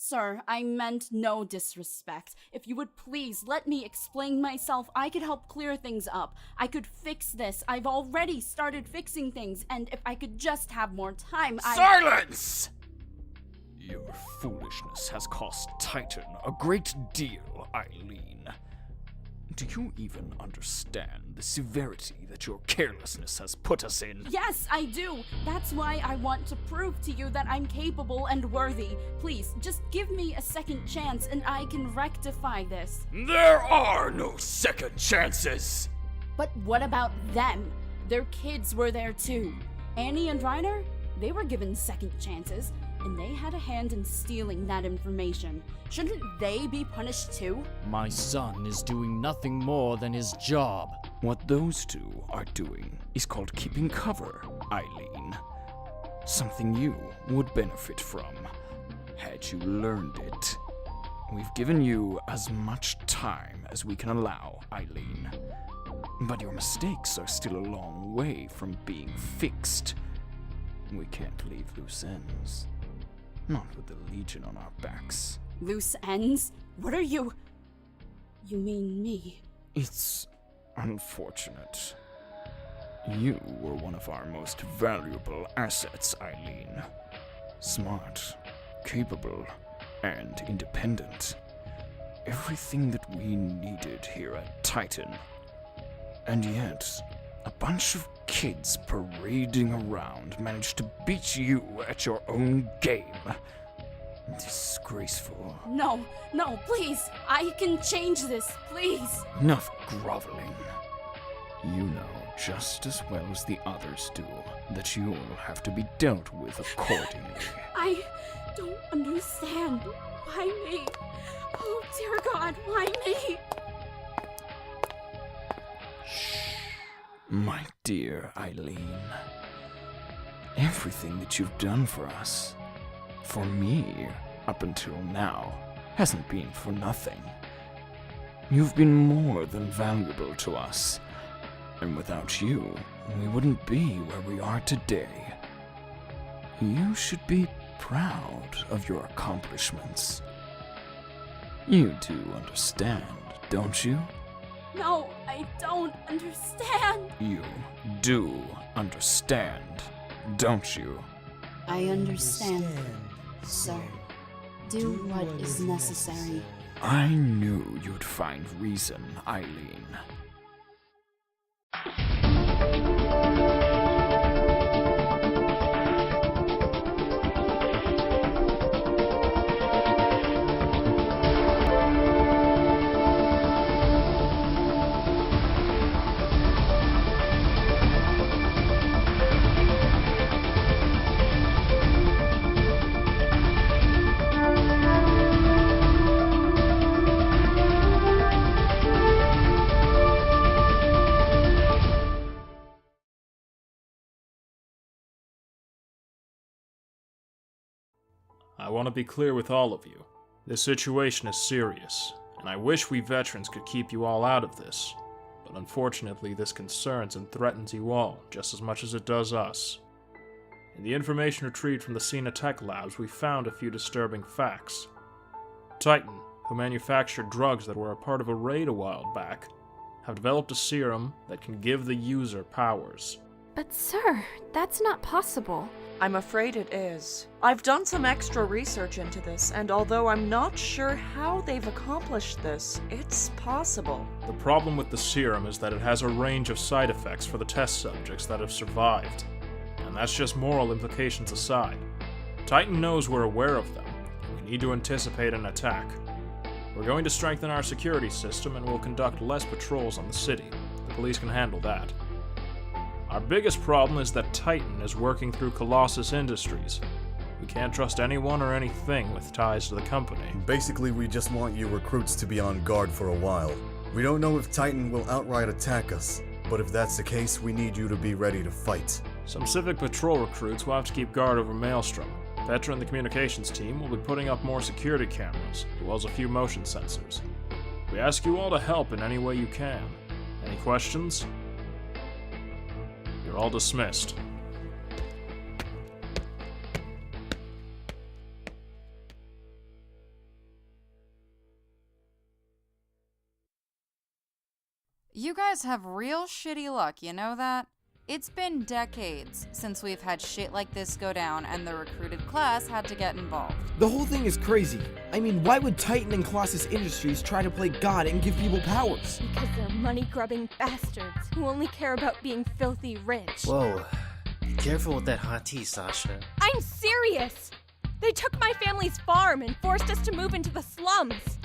Sir, I meant no disrespect. If you would please let me explain myself, I could help clear things up. I could fix this. I've already started fixing things, and if I could just have more time, Silence! Your foolishness has cost Titan a great deal, Eileen. Do you even understand the severity that your carelessness has put us in? Yes, I do. That's why I want to prove to you that I'm capable and worthy. Please, just give me a second chance and I can rectify this. There are no second chances! But what about them? Their kids were there too. Annie and Ryder, they were given second chances, and they had a hand in stealing that information. Shouldn't they be punished too? My son is doing nothing more than his job. What those two are doing is called keeping cover, Eileen. Something you would benefit from, had you learned it. We've given you as much time as we can allow, Eileen. But your mistakes are still a long way from being fixed. We can't leave loose ends. Not with the Legion on our backs. Loose ends? What are you... You mean me? It's unfortunate. You were one of our most valuable assets, Eileen. Smart, capable, and independent. Everything that we needed here at Titan. And yet, a bunch of kids parading around managed to beat you at your own game. Disgraceful. No, please. I can change this, please. Enough groveling. You know just as well as the others do that you'll have to be dealt with accordingly. I don't understand. Why me? Oh, dear God, why me? My dear Eileen, everything that you've done for us, for me, up until now, hasn't been for nothing. You've been more than valuable to us, and without you, we wouldn't be where we are today. You should be proud of your accomplishments. You do understand, don't you? No, I don't understand. You do understand, don't you? I understand, sir. Do what is necessary. I knew you'd find reason, Eileen. I want to be clear with all of you. This situation is serious, and I wish we veterans could keep you all out of this. But unfortunately, this concerns and threatens you all just as much as it does us. In the information retrieved from the Cena Tech Labs, we found a few disturbing facts. Titan, who manufactured drugs that were a part of a raid a while back, have developed a serum that can give the user powers. But sir, that's not possible. I'm afraid it is. I've done some extra research into this, and although I'm not sure how they've accomplished this, it's possible. The problem with the serum is that it has a range of side effects for the test subjects that have survived. And that's just moral implications aside. Titan knows we're aware of them. We need to anticipate an attack. We're going to strengthen our security system and we'll conduct less patrols on the city. The police can handle that. Our biggest problem is that Titan is working through Colossus Industries. We can't trust anyone or anything with ties to the company. Basically, we just want you recruits to be on guard for a while. We don't know if Titan will outright attack us, but if that's the case, we need you to be ready to fight. Some Civic Patrol recruits will have to keep guard over Maelstrom. Petra and the communications team will be putting up more security cameras, as well as a few motion sensors. We ask you all to help in any way you can. Any questions? You're all dismissed. You guys have real shitty luck, you know that? It's been decades since we've had shit like this go down and the recruited class had to get involved. The whole thing is crazy. I mean, why would Titan and Colossus Industries try to play God and give people powers? Because they're money-grubbing bastards who only care about being filthy rich. Whoa. Be careful with that hot tea, Sasha. I'm serious! They took my family's farm and forced us to move into the slums.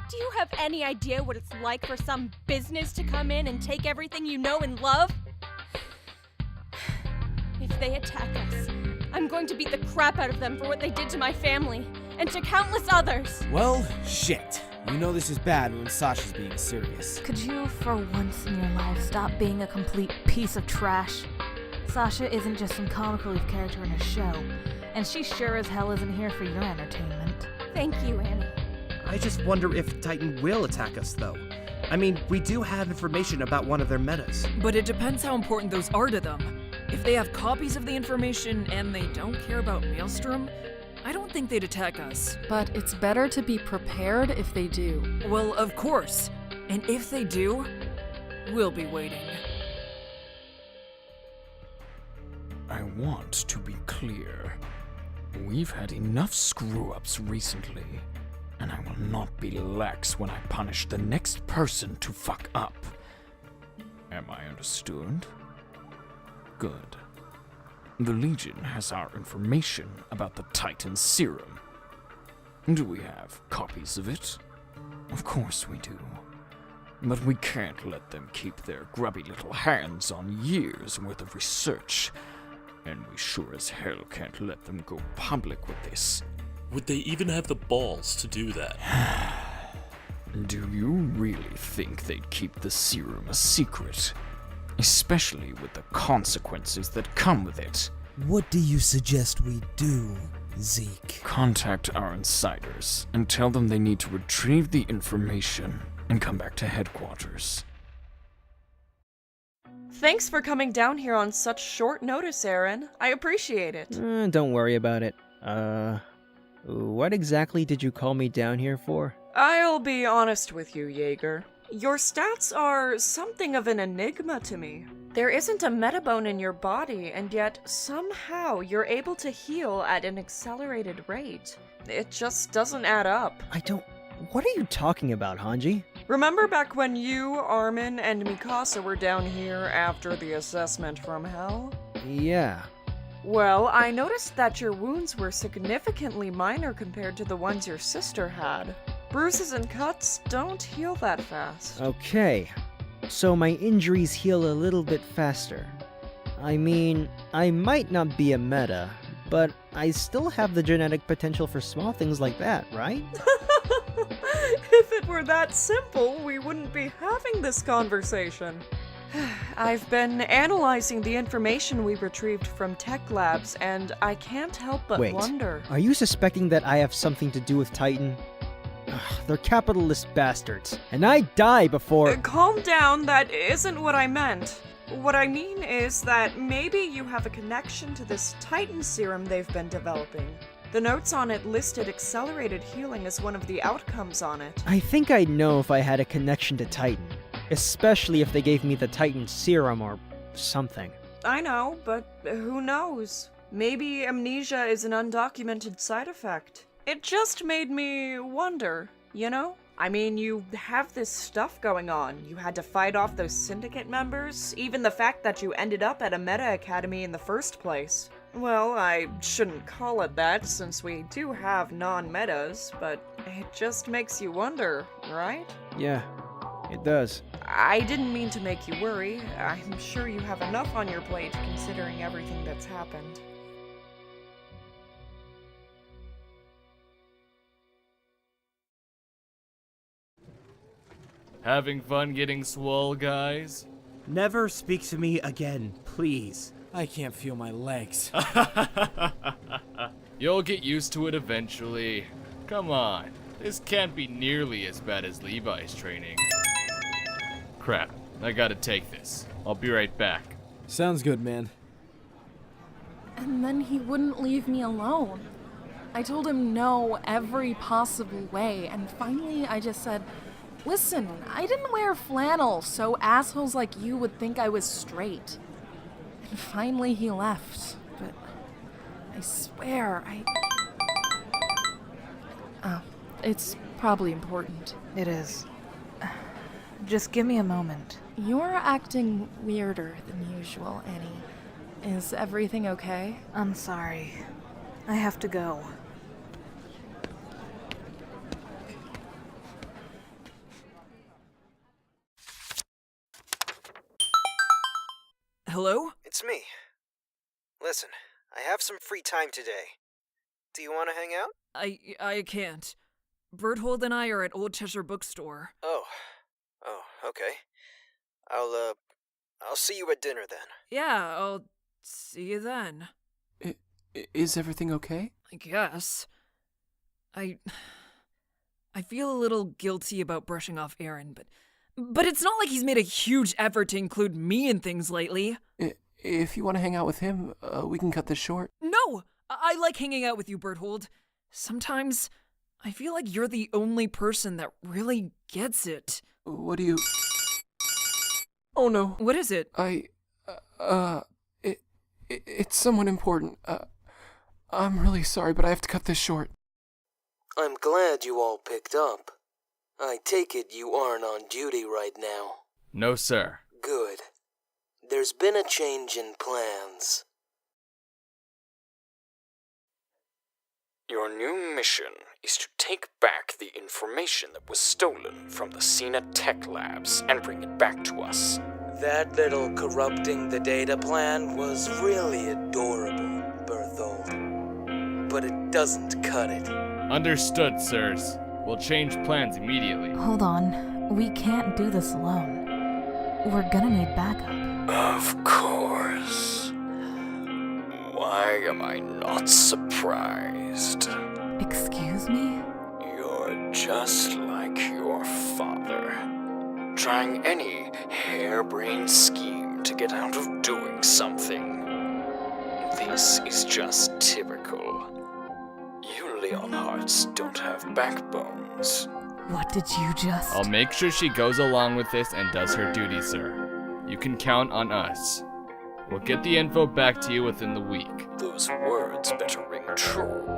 Do you have any idea what it's like for some business to come in and take everything you know and love? If they attack us, I'm going to beat the crap out of them for what they did to my family, and to countless others! Well, shit. You know this is bad when Sasha's being serious. Could you, for once in your life, stop being a complete piece of trash? Sasha isn't just some comic relief character in a show, and she sure as hell isn't here for your entertainment. Thank you, Annie. I just wonder if Titan will attack us, though. I mean, we do have information about one of their metas. But it depends how important those are to them. If they have copies of the information and they don't care about Maelstrom, I don't think they'd attack us. But it's better to be prepared if they do. Well, of course. And if they do, we'll be waiting. I want to be clear. We've had enough screw-ups recently, and I will not be lax when I punish the next person to fuck up. Am I understood? Good. The Legion has our information about the Titan serum. Do we have copies of it? Of course we do. But we can't let them keep their grubby little hands on years' worth of research. And we sure as hell can't let them go public with this. Would they even have the balls to do that? Do you really think they'd keep the serum a secret? Especially with the consequences that come with it. What do you suggest we do, Zeke? Contact our insiders and tell them they need to retrieve the information and come back to headquarters. Thanks for coming down here on such short notice, Aaron. I appreciate it. Don't worry about it. What exactly did you call me down here for? I'll be honest with you, Jaeger. Your stats are something of an enigma to me. There isn't a metabone in your body, and yet somehow you're able to heal at an accelerated rate. It just doesn't add up. What are you talking about, Hanji? Remember back when you, Armin, and Mikasa were down here after the assessment from Hell? Yeah. Well, I noticed that your wounds were significantly minor compared to the ones your sister had. Bruises and cuts don't heal that fast. Okay. So my injuries heal a little bit faster. I mean, I might not be a meta, but I still have the genetic potential for small things like that, right? If it were that simple, we wouldn't be having this conversation. I've been analyzing the information we retrieved from tech labs, and I can't help but wonder. Are you suspecting that I have something to do with Titan? They're capitalist bastards, and I die before— Calm down, that isn't what I meant. What I mean is that maybe you have a connection to this Titan serum they've been developing. The notes on it listed accelerated healing as one of the outcomes on it. I think I'd know if I had a connection to Titan, especially if they gave me the Titan serum or something. I know, but who knows? Maybe amnesia is an undocumented side effect. It just made me wonder, you know? I mean, you have this stuff going on. You had to fight off those syndicate members, even the fact that you ended up at a meta academy in the first place. Well, I shouldn't call it that, since we do have non-metas, but it just makes you wonder, right? Yeah, it does. I didn't mean to make you worry. I'm sure you have enough on your plate, considering everything that's happened. Having fun getting swole, guys? Never speak to me again, please. I can't feel my legs. You'll get used to it eventually. Come on, this can't be nearly as bad as Levi's training. Crap, I gotta take this. I'll be right back. Sounds good, man. And then he wouldn't leave me alone. I told him no every possible way, and finally I just said, Listen, I didn't wear flannel, so assholes like you would think I was straight. And finally he left, but I swear, Oh, it's probably important. It is. Just give me a moment. You're acting weirder than usual, Annie. Is everything okay? I'm sorry. I have to go. Hello? It's me. Listen, I have some free time today. Do you want to hang out? I can't. Berthold and I are at Old Cheshire Bookstore. Oh, okay. I'll see you at dinner then. Yeah, I'll see you then. Is everything okay? I guess. I feel a little guilty about brushing off Aaron, but it's not like he's made a huge effort to include me in things lately. If you want to hang out with him, we can cut this short. No! I like hanging out with you, Berthold. Sometimes I feel like you're the only person that really gets it. What do you... Oh no. What is it? It's someone important. I'm really sorry, but I have to cut this short. I'm glad you all picked up. I take it you aren't on duty right now. No, sir. Good. There's been a change in plans. Your new mission is to take back the information that was stolen from the Cena Tech Labs and bring it back to us. That little corrupting the data plan was really adorable, Berthold. But it doesn't cut it. Understood, sirs. We'll change plans immediately. Hold on. We can't do this alone. We're gonna need backup. Of course. Why am I not surprised? Excuse me? You're just like your father, trying any harebrained scheme to get out of doing something. This is just typical. You Leonhards don't have backbones. What did you just... I'll make sure she goes along with this and does her duty, sir. You can count on us. We'll get the info back to you within the week. Those words better ring true.